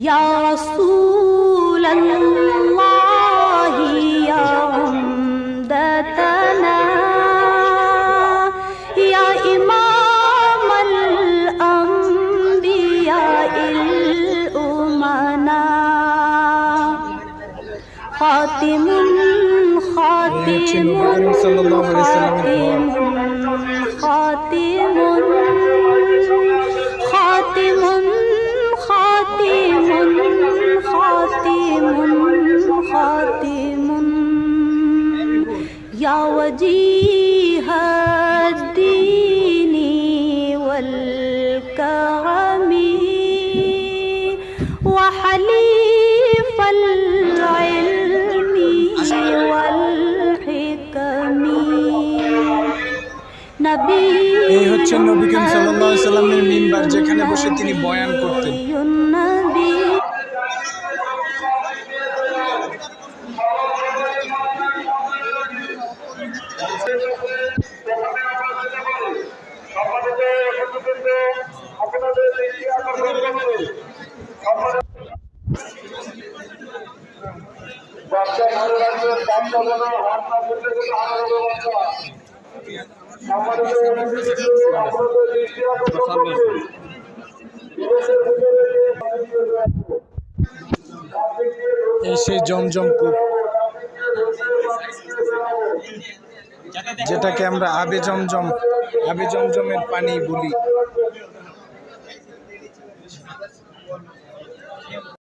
या रसूल अल्लाह या उम्दतना या इमाम अल अंबिया इल उमना खातिमुन खातिमुन खातिमुन खातिमुन खातिमुन खातिमुन खातिमुन या वजीहद्दीनी वल करमी व हलीफल इल्मी वल हिकमी नबी। এই হচ্ছেন নবী করিম সাল্লাল্লাহু আলাইহি সাল্লামের মিম্বার, যেখানে বসে তিনি বয়ান করতেন। এই সেই জমজম কূপ, যেটাকে আমরা আবে জমজমের পানি বলি।